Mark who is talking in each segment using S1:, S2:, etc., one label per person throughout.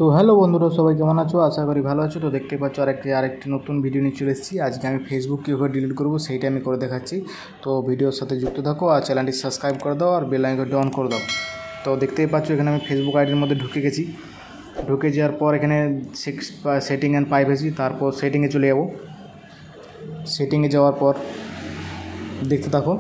S1: তো হ্যালো বন্ধুরা, সবাই কেমন আছো? আশা করি ভালো আছো। তো দেখতে পাচ্ছ আরেকটি নতুন ভিডিও নিয়ে চলে এসেছি। আজকে আমি ফেসবুক কীভাবে ডিলিট করবো সেইটা আমি করে দেখাচ্ছি। তো ভিডিওর সাথে যুক্ত থাকো আর চ্যানেলটি সাবস্ক্রাইব করে দাও আর বেল আইকনটি অন করে দাও। তো দেখতেই পাচ্ছ এখানে আমি ফেসবুক আইডির মধ্যে ঢুকে গেছি। ঢুকে যাওয়ার পর এখানে সেটিং অ্যান্ড প্রাইভেসি, তারপর সেটিংয়ে চলে যাব। সেটিংয়ে যাওয়ার পর দেখতে থাকো।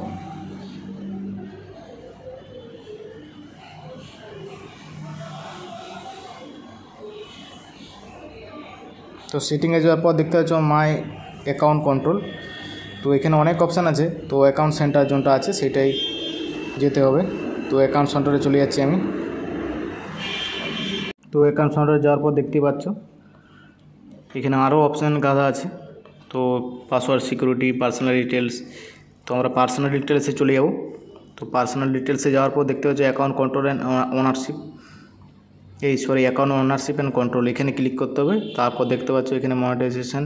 S1: তো সেটিংয়ে যাওয়ার পর দেখতে পাচ্ছ মাই অ্যাকাউন্ট কন্ট্রোল। তো এখানে অনেক অপশান আছে, তো অ্যাকাউন্ট সেন্টার যোনটা আছে সেটাই যেতে হবে। তো অ্যাকাউন্ট সেন্টারে চলে যাচ্ছি আমি। তো অ্যাকাউন্ট সেন্টারে যাওয়ার পর দেখতেই পাচ্ছ এখানে আরও অপশান গাদা আছে। তো পাসওয়ার্ড সিকিউরিটি, পার্সোনাল ডিটেলস। তো আমরা পার্সোনাল ডিটেলসে চলে যাব। তো পার্সোনাল ডিটেলসে যাওয়ার পর দেখতে পাচ্ছ account control and ownership, account ownership and control, এখানে ক্লিক করতে হবে। তারপর দেখতে পাচ্ছ এখানে মনিটাইজেশন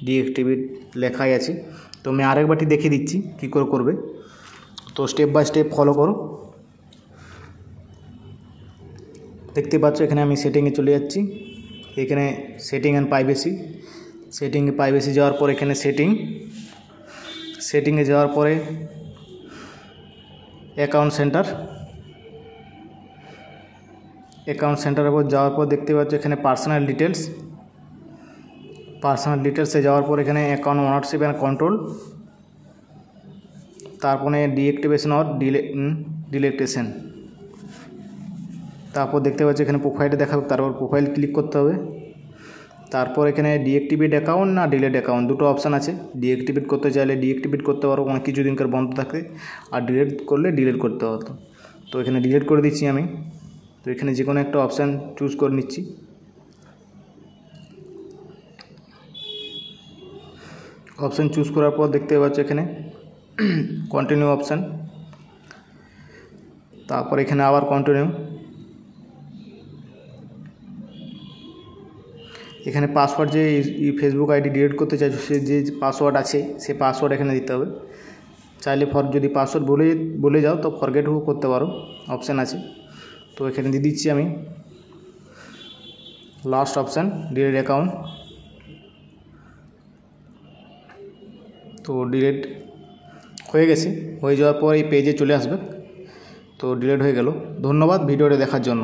S1: ডিঅ্যাক্টিভেট লেখাই আছে। তো আমি আরেকবারটি দেখিয়ে দিচ্ছি কী করে করবে। তো স্টেপ বাই স্টেপ ফলো করো। দেখতে পাচ্ছ এখানে আমি সেটিংয়ে চলে যাচ্ছি। এখানে সেটিং অ্যান্ড প্রাইভেসি যাওয়ার পর এখানে সেটিংয়ে যাওয়ার পরে অ্যাকাউন্ট সেন্টারের উপর যাওয়ার পর দেখতে পাচ্ছ এখানে পার্সোনাল ডিটেলসে যাওয়ার পর এখানে অ্যাকাউন্ট ওনারশিপ অ্যান্ড কন্ট্রোল, তারপরে ডিঅ্যাক্টিভেশন অর ডিলেটেশন। তারপর দেখতে পাচ্ছ এখানে প্রোফাইলে দেখাবে, তারপর প্রোফাইল ক্লিক করতে হবে। তারপর এখানে ডিঅ্যাক্টিভেট অ্যাকাউন্ট না ডিলেট অ্যাকাউন্ট, দুটো অপশান আছে। ডিঅ্যাক্টিভেট করতে চাইলে ডিঅ্যাক্টিভেট করতে পারো, অনেক কিছুদিনকার বন্ধ থাকে। আর ডিলেট করলে ডিলেট করতে হতো। তো এখানে ডিলেট করে দিচ্ছি আমি। তো এখানে যে কোনো একটা অপশান চুজ করে নিচ্ছি। অপশান চুজ করার পর দেখতে পাচ্ছ এখানে কন্টিনিউ অপশান, তারপর এখানে আবার কন্টিনিউ। এখানে পাসওয়ার্ড যে ফেসবুক আইডি ডিলিট করতে চাইছো সে যে পাসওয়ার্ড আছে সে পাসওয়ার্ড এখানে দিতে হবে। চাইলে যদি পাসওয়ার্ড বলে যাও তো ফরগেটও করতে পারো, অপশান আছে। তো এখানে দিয়ে দিচ্ছি আমি লাস্ট অপশান ডিলিট অ্যাকাউন্ট। তো ডিলিট হয়ে গেছে। হয়ে যাওয়ার পর এই পেজে চলে আসবে। তো ডিলিট হয়ে গেল। ধন্যবাদ ভিডিওটা দেখার জন্য।